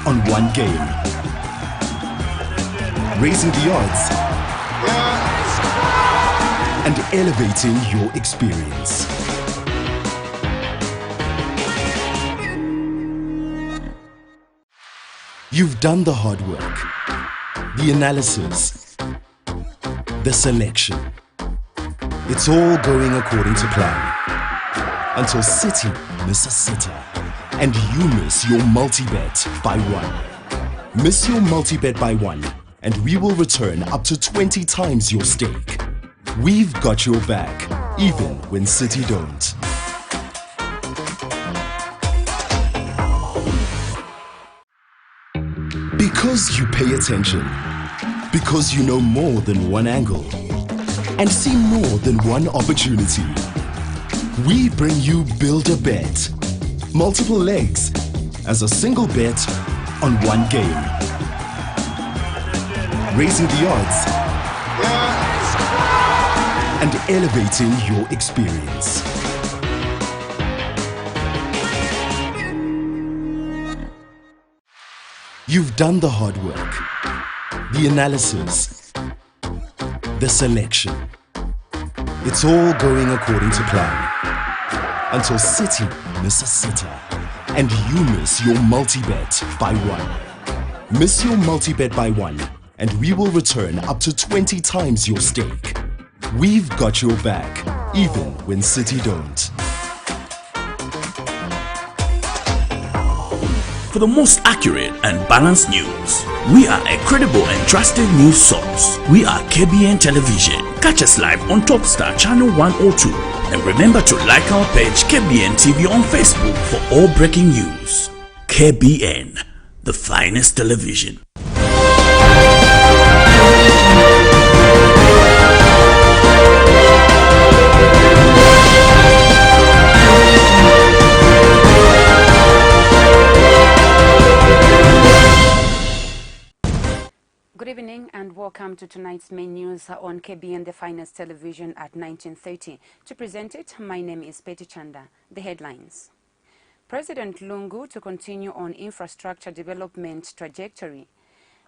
on one game. Raising the odds and elevating your experience. You've done the hard work, the analysis, the selection. It's all going according to plan. Until City miss a sitter and you miss your multi-bet by one. Miss your multi-bet by one and we will return up to 20 times your stake. We've got your back, even when City don't. Because you pay attention, because you know more than one angle, and see more than one opportunity. We bring you Build a Bet. Multiple legs as a single bet on one game. Raising the odds and elevating your experience. You've done the hard work, the analysis, the selection. It's all going according to plan. Until City miss a sitter and you miss your multi-bet by one. Miss your multi-bet by one and we will return up to 20 times your stake. We've got your back, even when City don't. For the most accurate and balanced news, we are a credible and trusted news source. We are KBN Television. Catch us live on Topstar Channel 102. And remember to like our page KBN TV on Facebook for all breaking news. KBN, the finest television. Good evening and welcome to tonight's main news on KBN, the finest television at 1930. To present it, my name is Betty Chanda. The headlines. President Lungu to continue on infrastructure development trajectory.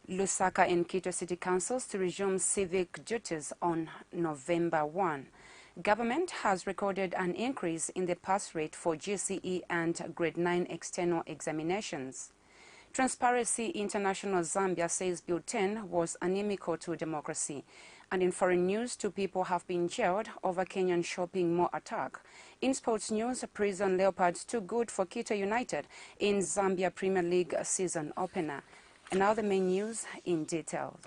Lusaka and Quito City Councils to resume civic duties on November 1. Government has recorded an increase in the pass rate for GCE and Grade 9 external examinations. Transparency International Zambia says Bill 10 was inimical to democracy. And in foreign news, 2 people have been jailed over Kenyan shopping mall attack. In sports news, Prison Leopards too good for Quito United in Zambia Premier League season opener. And now the main news in detail.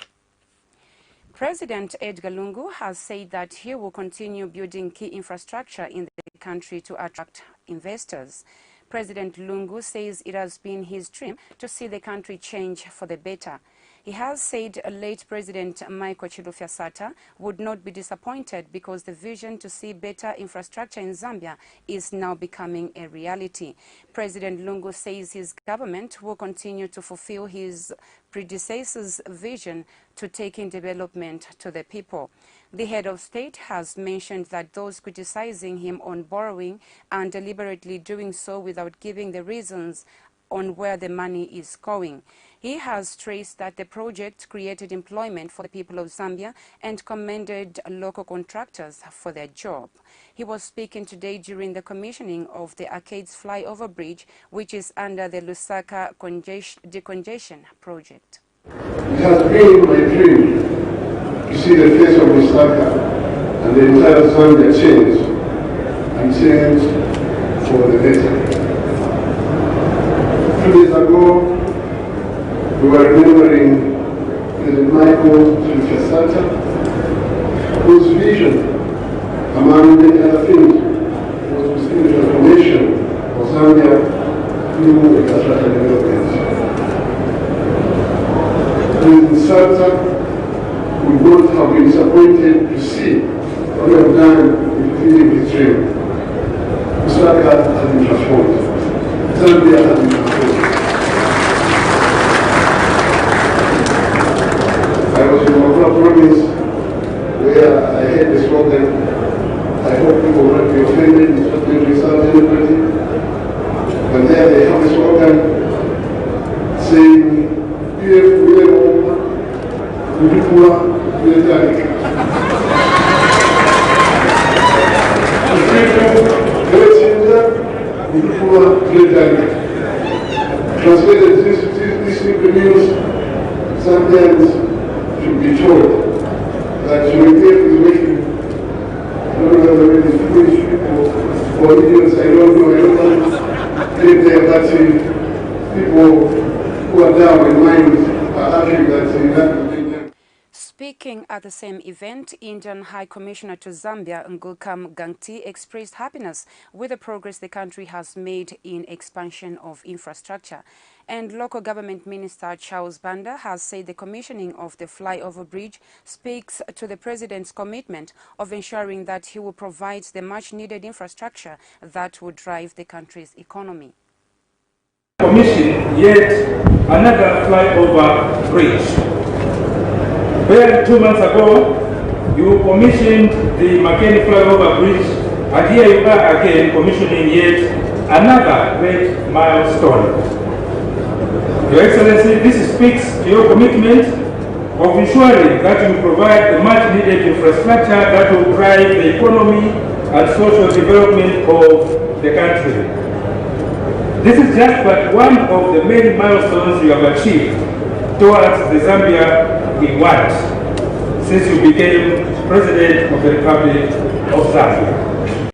President Edgar Lungu has said that he will continue building key infrastructure in the country to attract investors. President Lungu says it has been his dream to see the country change for the better. He has said late President Michael Chilufya Sata would not be disappointed because the vision to see better infrastructure in Zambia is now becoming a reality. President Lungu says his government will continue to fulfill his predecessor's vision to taking development to the people. The head of state has mentioned that those criticizing him on borrowing and deliberately doing so without giving the reasons on where the money is going. He has stressed that the project created employment for the people of Zambia and commended local contractors for their job. He was speaking today during the commissioning of the Arcades flyover bridge, which is under the Lusaka decongestion project. It has been my dream to see the face of Lusaka and the entire Zambia change, and change for the better. 2 days ago, we were remembering President Michael Chilufya Sata, whose vision, among many other things, was to see the transformation of Zambia through infrastructure development. President Sata would not have been disappointed to see what we have done in fulfilling his dream. Lusaka has been transformed. Zambia has been transformed. I was in Mabula province where I heard the slogan, I hope people will not be offended, it's not going to insult anybody. And there they have the slogan, saying, translated, this simply means sometimes should be told that Unitarian is making, I don't know whether it is foolish people or idiots, I don't know, live there, but people who are down in mind are arguing that Speaking at the same event, Indian High Commissioner to Zambia, Ngulkam Gangti, expressed happiness with the progress the country has made in expansion of infrastructure. And local government minister Charles Banda has said the commissioning of the flyover bridge speaks to the president's commitment of ensuring that he will provide the much-needed infrastructure that will drive the country's economy. Commission yet another flyover bridge. Where 2 months ago, you commissioned the Makeni flyover bridge, and here you are again commissioning yet another great milestone. Your Excellency, this speaks to your commitment of ensuring that you provide the much-needed infrastructure that will drive the economy and social development of the country. This is just but one of the many milestones you have achieved towards the Zambia we want since you became President of the Republic of Zambia.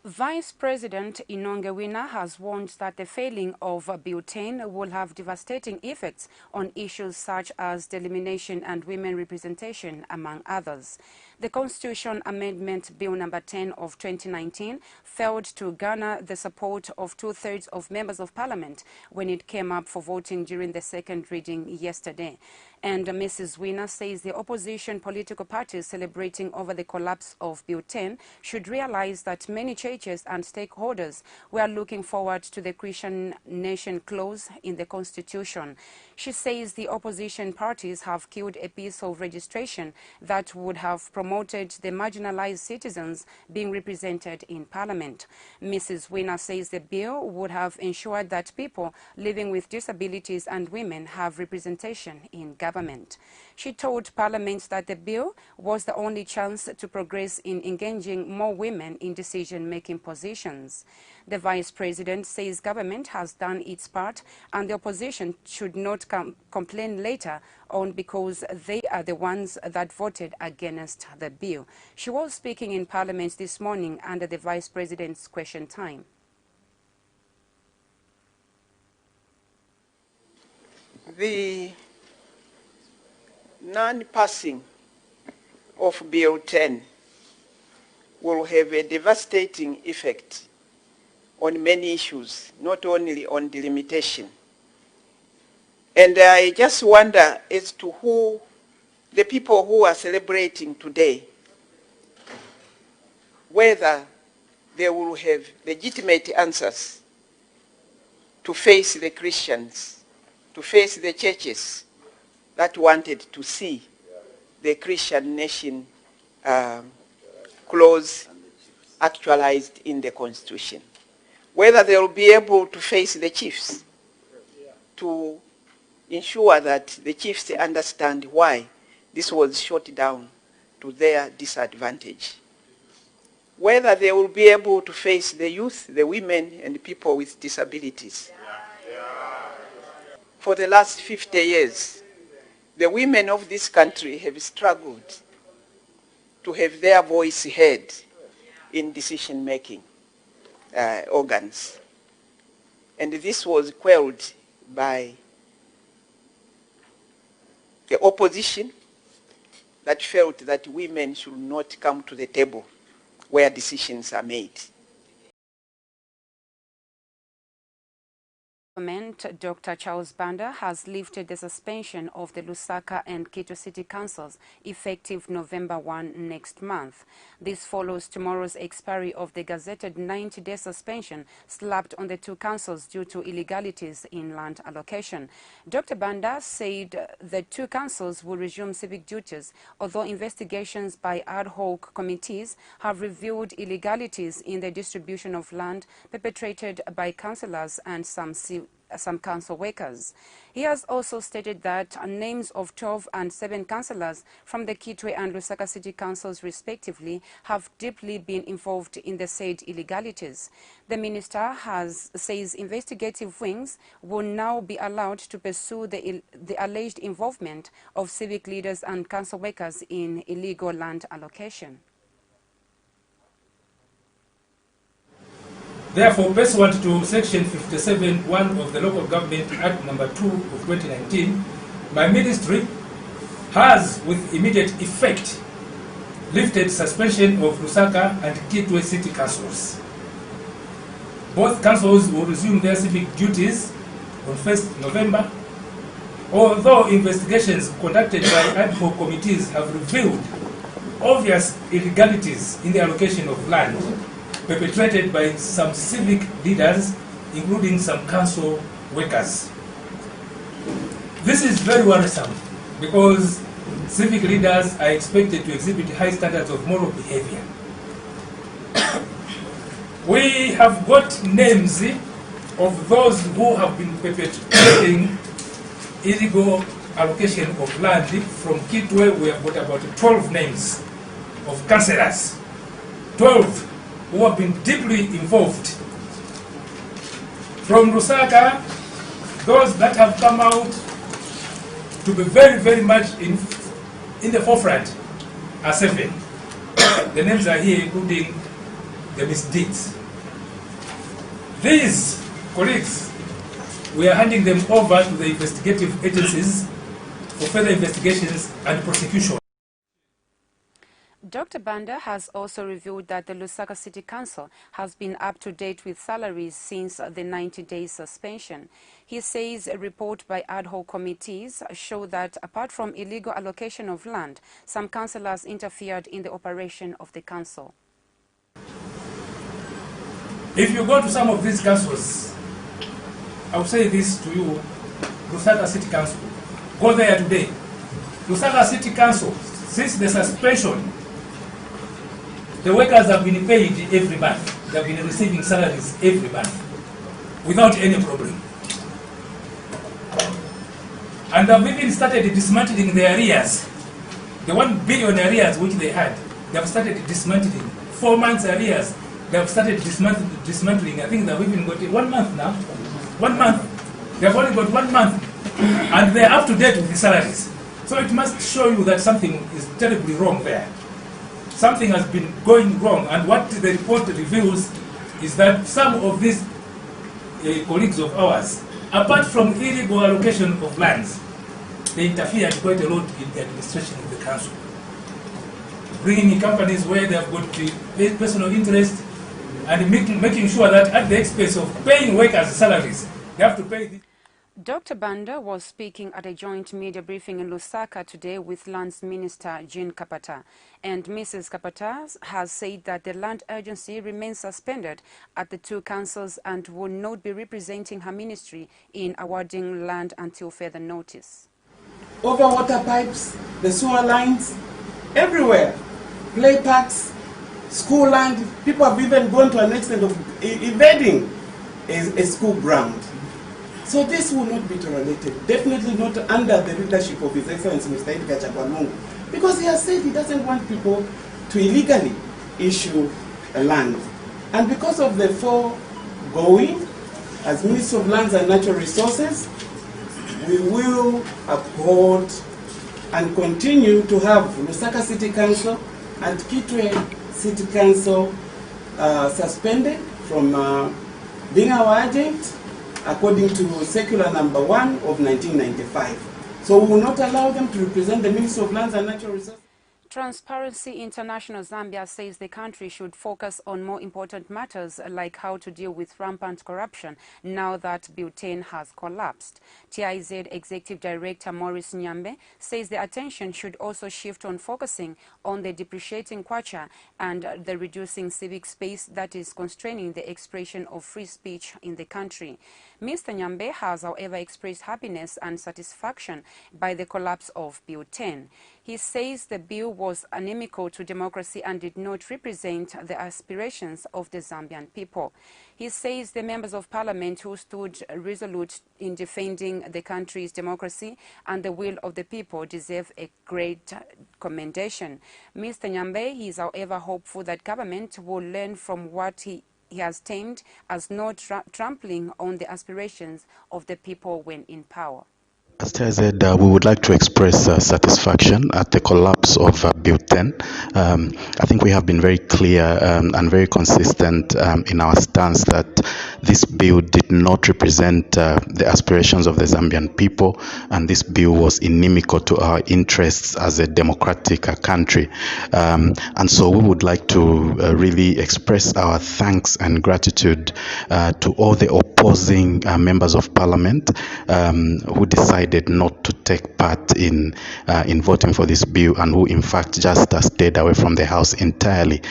Vice President Inongewina has warned that the failing of Bill 10 will have devastating effects on issues such as delimitation and women representation, among others. The Constitution Amendment Bill number 10 of 2019 failed to garner the support of 2/3 of members of Parliament when it came up for voting during the second reading yesterday. And Mrs. Wina says the opposition political parties celebrating over the collapse of Bill 10 should realize that many churches and stakeholders were looking forward to the Christian nation clause in the Constitution. She says the opposition parties have killed a piece of registration that would have promoted the marginalized citizens being represented in Parliament. Mrs. Wina says the bill would have ensured that people living with disabilities and women have representation in government. She told Parliament that the bill was the only chance to progress in engaging more women in decision-making positions. The Vice President says government has done its part and the opposition should not complain later on because they are the ones that voted against the bill. She was speaking in Parliament this morning under the Vice President's question time. The non-passing of Bill 10 will have a devastating effect on many issues, not only on delimitation. And I just wonder as to who, the people who are celebrating today, whether they will have legitimate answers to face the Christians, to face the churches that wanted to see the Christian nation clause actualized in the Constitution. Whether they will be able to face the chiefs to ensure that the chiefs understand why this was shot down to their disadvantage. Whether they will be able to face the youth, the women, and people with disabilities. For the last 50 years, the women of this country have struggled to have their voice heard in decision-making organs. And this was quelled by the opposition that felt that women should not come to the table where decisions are made. Dr. Charles Banda has lifted the suspension of the Lusaka and Quito City Councils effective November 1 next month. This follows tomorrow's expiry of the gazetted 90-day suspension slapped on the two councils due to illegalities in land allocation. Dr. Banda said the two councils will resume civic duties, although investigations by ad hoc committees have revealed illegalities in the distribution of land perpetrated by councillors and some some council workers. He has also stated that names of 12 and 7 councillors from the Kitwe and Lusaka City Councils respectively have deeply been involved in the said illegalities. The minister says investigative wings will now be allowed to pursue the alleged involvement of civic leaders and council workers in illegal land allocation. Therefore, pursuant to Section 57(1) of the Local Government Act No. 2 of 2019, my ministry has, with immediate effect, lifted suspension of Lusaka and Kitwe City Councils. Both councils will resume their civic duties on 1st November, although investigations conducted by ad hoc committees have revealed obvious illegalities in the allocation of land perpetrated by some civic leaders, including some council workers. This is very worrisome because civic leaders are expected to exhibit high standards of moral behavior. We have got names of those who have been perpetrating illegal allocation of land. From Kitwe, we have got about 12 names of councillors, 12 who have been deeply involved. From Lusaka, those that have come out to be very, very much in the forefront are 7. The names are here, including the misdeeds. These colleagues, we are handing them over to the investigative agencies for further investigations and prosecution. Dr. Banda has also revealed that the Lusaka City Council has been up to date with salaries since the 90-day suspension. He says a report by ad hoc committees show that apart from illegal allocation of land, some councillors interfered in the operation of the council. If you go to some of these councils, I will say this to you, Lusaka City Council, go there today. Lusaka City Council, since the suspension, the workers have been paid every month. They have been receiving salaries every month without any problem. And they've even started dismantling the arrears. The 1 billion arrears which they had, they have started dismantling. 4 months arrears, they have started dismantling. I think they've even got 1 month now. 1 month. They've only got 1 month. And they're up to date with the salaries. So it must show you that something is terribly wrong there. Something has been going wrong, and what the report reveals is that some of these colleagues of ours, apart from illegal allocation of lands, they interfered quite a lot in the administration of the council. Bringing in companies where they have got personal interest and making sure that at the expense of paying workers salaries, they have to pay the Dr. Banda was speaking at a joint media briefing in Lusaka today with Lands Minister Jean Kapata. And Mrs. Kapata has said that the land agency remains suspended at the 2 councils and will not be representing her ministry in awarding land until further notice. Over water pipes, the sewer lines, everywhere, play parks, school land, people have even gone to an extent of invading a school ground. So this will not be tolerated, definitely not under the leadership of His Excellency Mr. Edgar Chagwalungu, because he has said he doesn't want people to illegally issue land. And because of the foregoing, as Minister of Lands and Natural Resources, we will uphold and continue to have Lusaka City Council and Kitwe City Council suspended from being our agent, according to Circular Number 1 of 1995. So we will not allow them to represent the Ministry of Lands and Natural Resources. Transparency International Zambia says the country should focus on more important matters like how to deal with rampant corruption now that Bill 10 has collapsed. TIZ Executive Director Maurice Nyambe says the attention should also shift on focusing on the depreciating kwacha and the reducing civic space that is constraining the expression of free speech in the country. Mr. Nyambe has, however, expressed happiness and satisfaction by the collapse of Bill 10. He says the bill was was inimical to democracy and did not represent the aspirations of the Zambian people. He says the members of parliament who stood resolute in defending the country's democracy and the will of the people deserve a great commendation. Mr. Nyambe is, however, hopeful that government will learn from what he has termed as not trampling on the aspirations of the people when in power. As I said, we would like to express satisfaction at the collapse of Bill 10. I think we have been very clear and very consistent in our stance that this bill did not represent the aspirations of the Zambian people, and this bill was inimical to our interests as a democratic country. And so we would like to really express our thanks and gratitude to all the opposing members of parliament who decided not to take part in voting for this bill, and who in fact just stayed away from the house entirely.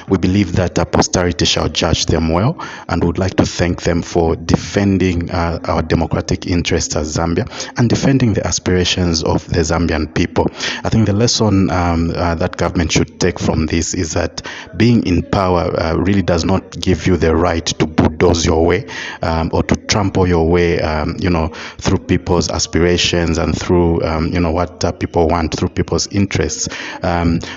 We believe that posterity shall judge them well, and would like to thank them for defending our democratic interests as Zambia and defending the aspirations of the Zambian people. I think the lesson that government should take from this is that being in power really does not give you the right to bulldoze your way or to trample your way, through people's aspirations and through, what people want, through people's interests.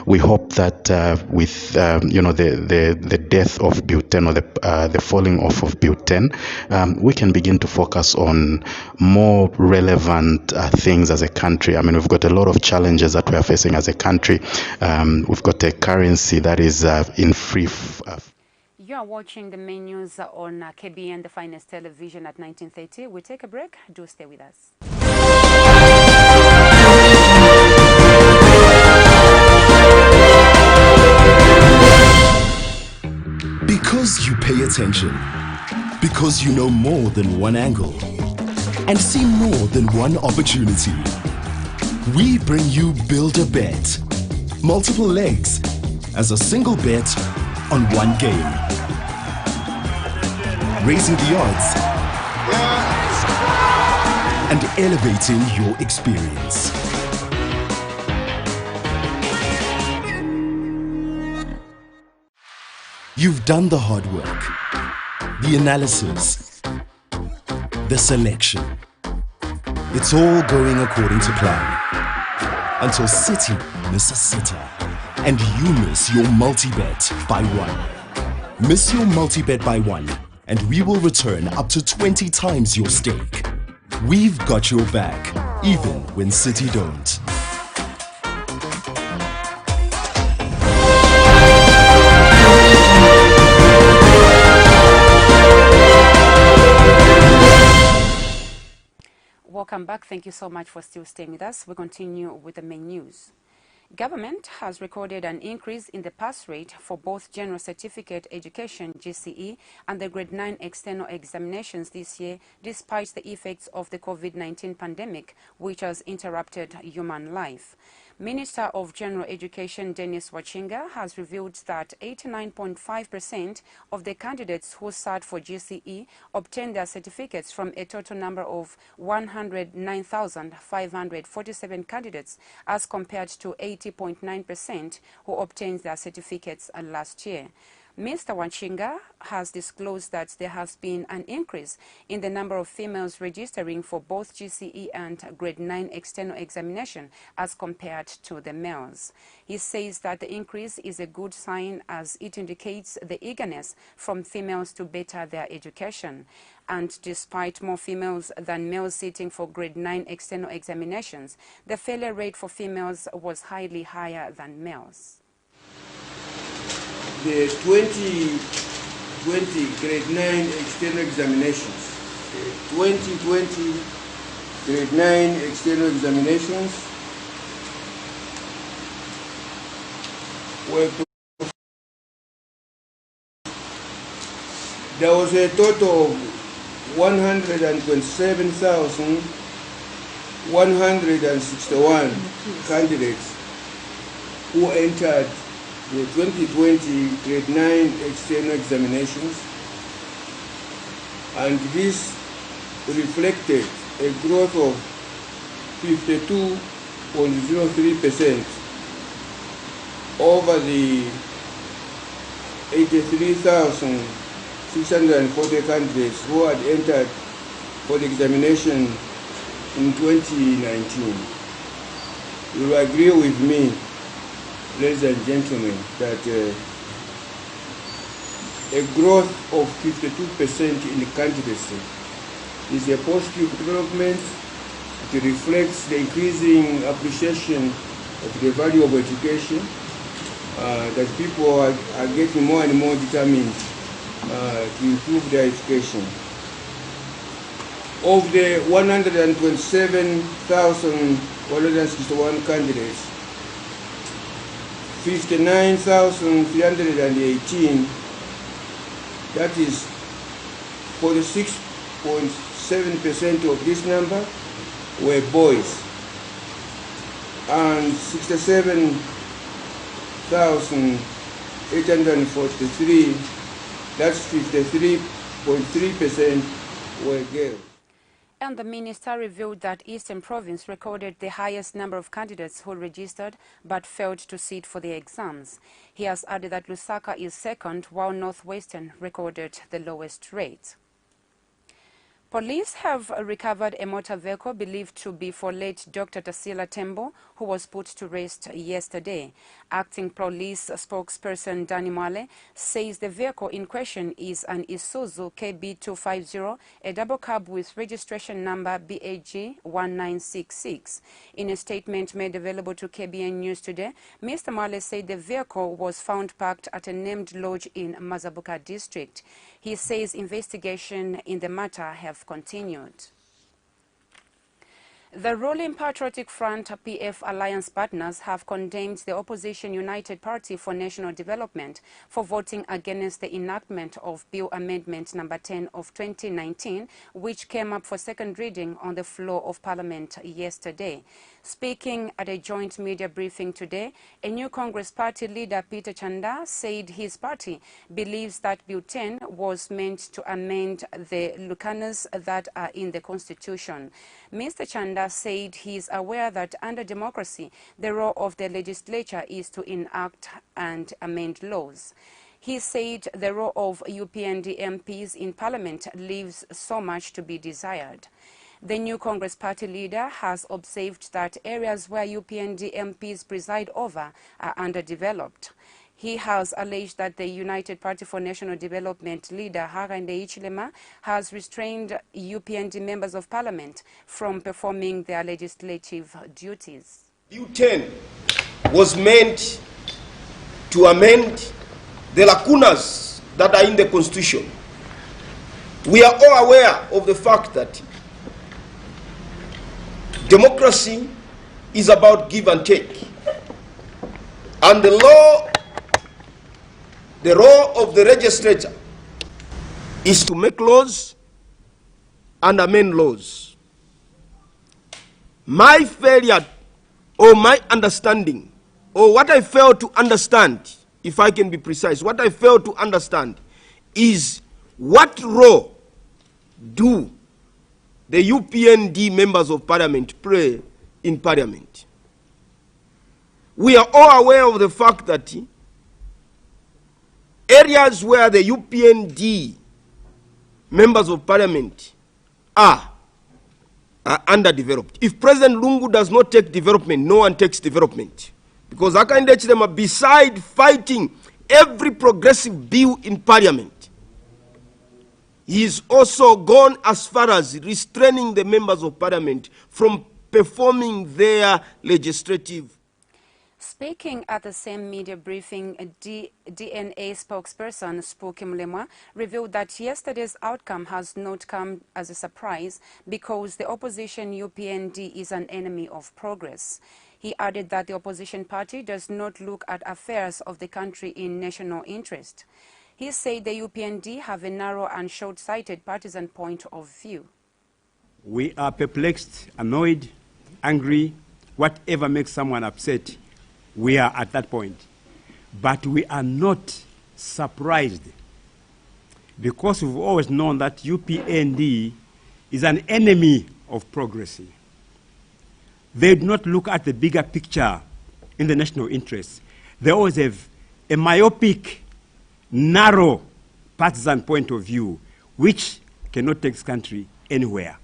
We hope that with, the death of Bill 10 or the falling off of Bill 10, we can begin to focus on more relevant things as a country. I mean, we've got a lot of challenges that we are facing as a country. We've got a currency that is in free. You are watching the main news on KBN, the finest television at 1930. We take a break. Do stay with us. Because you pay attention. Because you know more than one angle. And see more than one opportunity. We bring you Build a Bet. Multiple legs as a single bet on one game. Raising the odds and elevating your experience. You've done the hard work, the analysis, the selection. It's all going according to plan. Until City miss a sitter and you miss your multi-bet by one. Miss your multi-bet by one and we will return up to 20 times your stake. We've got your back, even when City don't. Welcome back. Thank you so much for still staying with us. We continue with the main news. Government has recorded an increase in the pass rate for both General Certificate Education (GCE) and the Grade 9 external examinations this year, despite the effects of the COVID-19 pandemic, which has interrupted human life. Minister of General Education Dennis Wachinga has revealed that 89.5% of the candidates who sat for GCE obtained their certificates from a total number of 109,547 candidates, as compared to 80.9% who obtained their certificates last year. Mr. Wachinga has disclosed that there has been an increase in the number of females registering for both GCE and Grade 9 external examination as compared to the males. He says that the increase is a good sign, as it indicates the eagerness from females to better their education. And despite more females than males sitting for Grade 9 external examinations, the failure rate for females was highly higher than males. The 2020 Grade 9 external examinations. 2020 Grade 9 external examinations were, there was a total of 127,161 candidates who entered the 2020 Grade 9 external examinations, and this reflected a growth of 52.03% over the 83,640 candidates who had entered for the examination in 2019. You will agree with me, ladies and gentlemen, that a growth of 52% in the candidacy is a positive development. It reflects the increasing appreciation of the value of education, that people are getting more and more determined to improve their education. Of the 127,161 candidates, 59,318, that is 46.7% of this number, were boys, and 67,843, that's 53.3%, were girls. And the minister revealed that Eastern Province recorded the highest number of candidates who registered but failed to sit for the exams. He has added that Lusaka is second, while Northwestern recorded the lowest rate. Police have recovered a motor vehicle believed to be for late Dr. Tasila Tembo, who was put to rest yesterday. Acting police spokesperson Danny Mwale says the vehicle in question is an Isuzu KB250, a double cab with registration number BAG 1966. In a statement made available to KBN News today, Mr. Mwale said the vehicle was found parked at a named lodge in Mazabuka district. He says investigation in the matter have continued. The ruling Patriotic Front PF alliance partners have condemned the opposition United Party for National Development for voting against the enactment of Bill Amendment number 10 of 2019, which came up for second reading on the floor of Parliament yesterday. Speaking at a joint media briefing today, a new Congress Party leader, Peter Chanda, said his party believes that Bill 10 was meant to amend the lucanas that are in the Constitution. Mr. Chanda said he is aware that under democracy, the role of the legislature is to enact and amend laws. He said the role of UPND MPs in Parliament leaves so much to be desired. The new Congress Party leader has observed that areas where UPND MPs preside over are underdeveloped. He has alleged that the United Party for National Development leader Hakainde Hichilema has restrained UPND members of Parliament from performing their legislative duties. Bill 10 was meant to amend the lacunas that are in the Constitution. We are all aware of the fact that democracy is about give and take. And the role of the legislature is to make laws and amend laws. My failure or my understanding, or what I fail to understand, if I can be precise, what I fail to understand is what role do the UPND members of Parliament play in Parliament. We are all aware of the fact that areas where the UPND members of Parliament are underdeveloped. If President Lungu does not take development, no one takes development. Because Hakainde Hichilema, beside fighting every progressive bill in Parliament, he is also gone as far as restraining the members of Parliament from performing their legislative. Speaking at the same media briefing, DNA spokesperson Spooky Mlemwa revealed that yesterday's outcome has not come as a surprise because the opposition UPND is an enemy of progress. He added that the opposition party does not look at affairs of the country in national interest. He said the UPND have a narrow and short-sighted partisan point of view. We are perplexed, annoyed, angry, whatever makes someone upset, we are at that point. But we are not surprised because we've always known that UPND is an enemy of progress. They do not look at the bigger picture in the national interest. They always have a myopic, narrow, partisan point of view, which cannot take this country anywhere.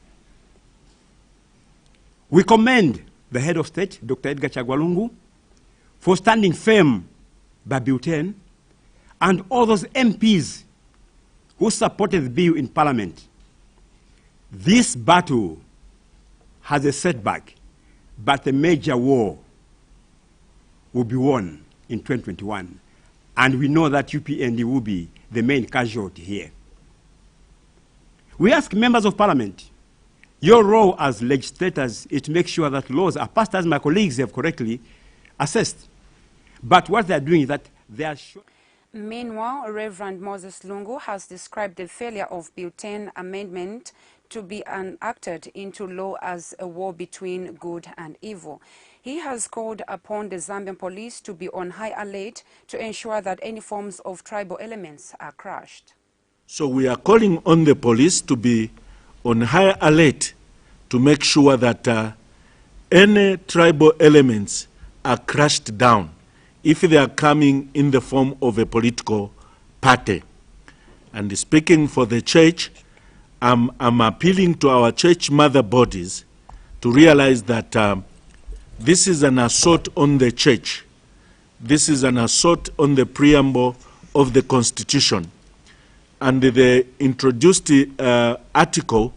We commend the head of state, Dr. Edgar Chagwalungu, for standing firm by Bill 10, and all those MPs who supported the bill in Parliament. This battle has a setback, but a major war will be won in 2021. And we know that UPND will be the main casualty here. We ask members of Parliament, your role as legislators is to make sure that laws are passed, as my colleagues have correctly assessed. But what they are doing is that they are sure. Meanwhile, Reverend Moses Lungu has described the failure of Bill 10 amendment to be enacted into law as a war between good and evil. He has called upon the Zambian police to be on high alert to ensure that any forms of tribal elements are crushed. So we are calling on the police to be on high alert to make sure that any tribal elements are crushed down if they are coming in the form of a political party. And speaking for the church, I'm appealing to our church mother bodies to realize that this is an assault on the church. This is an assault on the preamble of the Constitution. And they introduced the article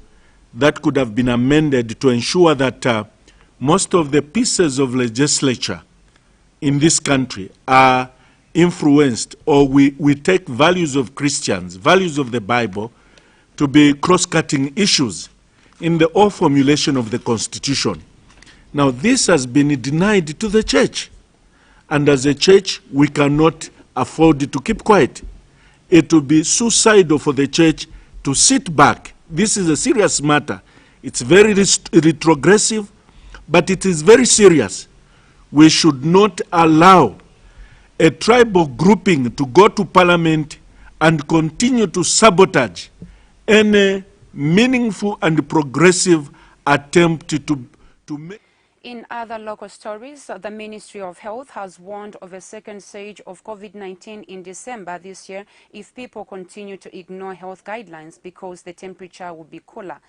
that could have been amended to ensure that most of the pieces of legislature in this country are influenced, or we take values of Christians, values of the Bible, to be cross-cutting issues in the whole formulation of the Constitution. Now, this has been denied to the church. And as a church, we cannot afford to keep quiet. It would be suicidal for the church to sit back. This is a serious matter. It's very retrogressive, but it is very serious. We should not allow a tribal grouping to go to Parliament and continue to sabotage any meaningful and progressive attempt to make. In other local stories, the Ministry of Health has warned of a second surge of COVID-19 in December this year if people continue to ignore health guidelines because the temperature will be cooler.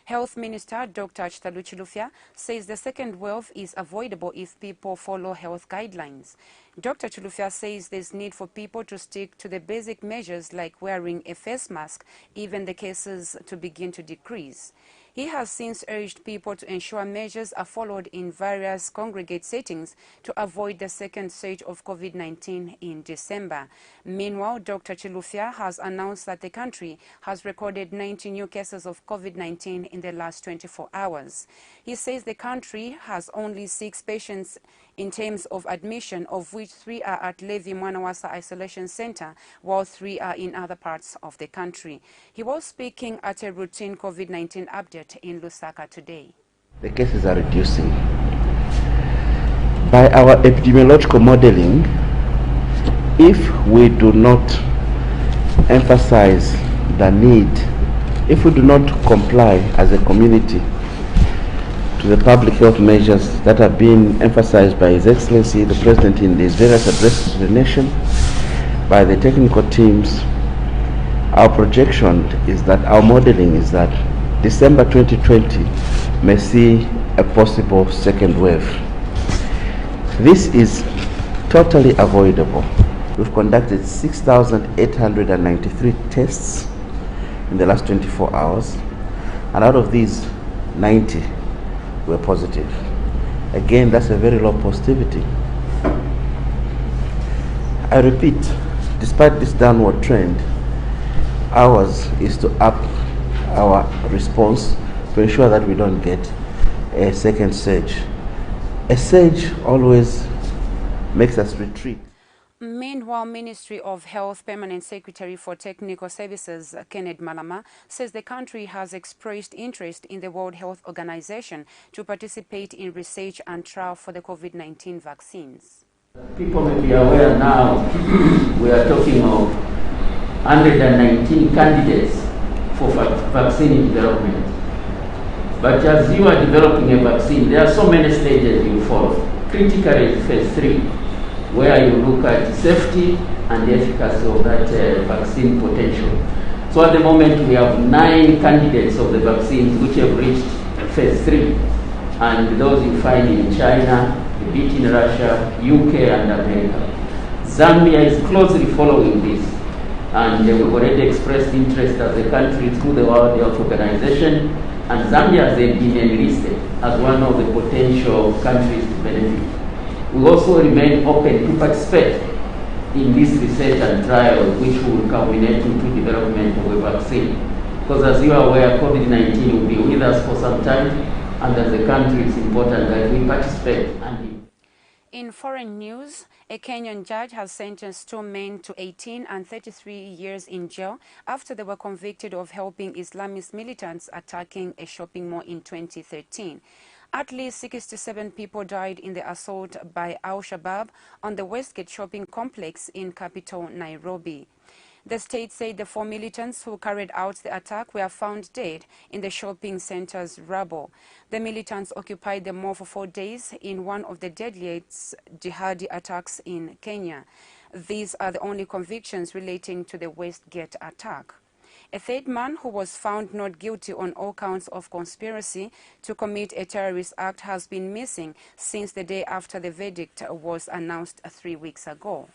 Health Minister Dr. Chitalu Chilufya says the second wave is avoidable if people follow health guidelines. Dr. Chilufya says there's need for people to stick to the basic measures like wearing a face mask, even the cases to begin to decrease. He has since urged people to ensure measures are followed in various congregate settings to avoid the second surge of COVID-19 in December. Meanwhile, Dr. Chilufya has announced that the country has recorded 90 new cases of COVID-19 in the last 24 hours. He says the country has only 6 patients in terms of admission, of which 3 are at Levi Mwanawasa Isolation Center, while 3 are in other parts of the country. He was speaking at a routine COVID-19 update in Lusaka today. The cases are reducing. By our epidemiological modeling, if we do not emphasize the need, if we do not comply as a community to the public health measures that have been emphasized by His Excellency the President in his various addresses to the nation, by the technical teams, our projection is that, our modeling is that December 2020 may see a possible second wave. This is totally avoidable. We've conducted 6,893 tests in the last 24 hours, and out of these, 90 were positive. Again, that's a very low positivity. I repeat, despite this downward trend, ours is to up our response to ensure that we don't get a second surge. A surge always makes us retreat. Meanwhile, Ministry of Health Permanent Secretary for Technical Services, Kenneth Malama, says the country has expressed interest in the World Health Organization to participate in research and trial for the COVID-19 vaccines. People may be aware now, we are talking of 119 candidates for vaccine development. But as you are developing a vaccine, there are so many stages you follow. Critically, phase 3. where you look at safety and the efficacy of that vaccine potential. So at the moment we have 9 candidates of the vaccines which have reached phase 3, and those you find in China, a bit in Russia, UK and America. Zambia is closely following this, and we've already expressed interest as a country through the World Health Organization, and Zambia has been enlisted as one of the potential countries to benefit. We also remain open to participate in this research and trials, which will culminate into development of a vaccine. Because as you are aware, COVID-19 will be with us for some time, and as a country it's important that we participate. In foreign news, a Kenyan judge has sentenced 2 men to 18 and 33 years in jail after they were convicted of helping Islamist militants attacking a shopping mall in 2013. At least 67 people died in the assault by Al-Shabaab on the Westgate shopping complex in capital Nairobi. The state said the 4 militants who carried out the attack were found dead in the shopping center's rubble. The militants occupied the mall for 4 days in one of the deadliest jihadi attacks in Kenya. These are the only convictions relating to the Westgate attack. A 3rd man who was found not guilty on all counts of conspiracy to commit a terrorist act has been missing since the day after the verdict was announced 3 weeks ago.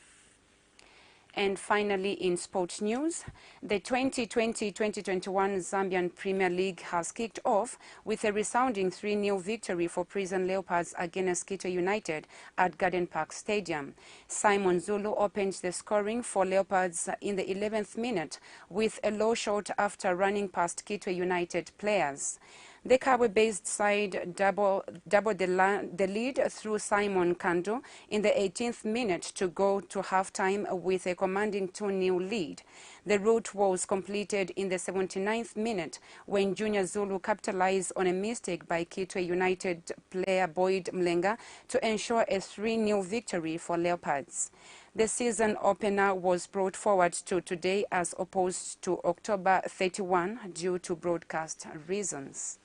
And finally, in sports news, the 2020-2021 Zambian Premier League has kicked off with a resounding 3-0 victory for Prison Leopards against Kitwe United at Garden Park Stadium. Simon Zulu opened the scoring for Leopards in the 11th minute with a low shot after running past Kitwe United players. The Kabwe-based side doubled the lead through Simon Kandu in the 18th minute to go to half-time with a commanding 2-0 lead. The rout was completed in the 79th minute when Junior Zulu capitalized on a mistake by Kitwe United player Boyd Mlenga to ensure a 3-0 victory for Leopards. The season opener was brought forward to today as opposed to October 31 due to broadcast reasons.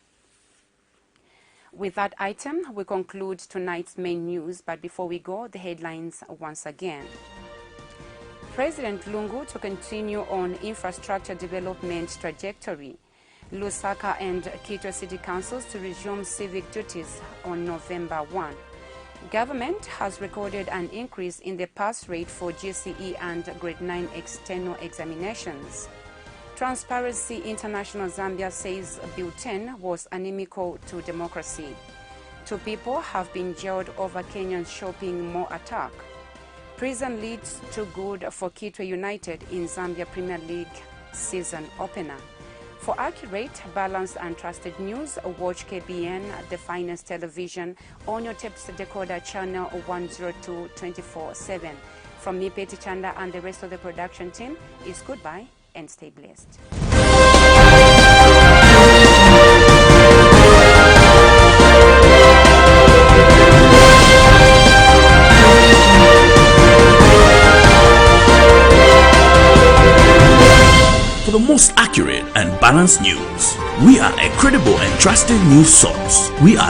With that item, we conclude tonight's main news, but before we go, the headlines once again. President Lungu to continue on infrastructure development trajectory. Lusaka and Kitwe City Councils to resume civic duties on November 1. Government has recorded an increase in the pass rate for GCE and Grade 9 external examinations. Transparency International Zambia says Bill 10 was inimical to democracy. 2 people have been jailed over Kenyan shopping mall attack. Prison leads to good for Kitwe United in Zambia Premier League season opener. For accurate, balanced and trusted news, watch KBN, the finest television, on your tapes decoder channel 102 24/7. From me, Peti Chanda, and the rest of the production team is goodbye and stay blessed. For the most accurate and balanced news, we are a credible and trusted news source. We are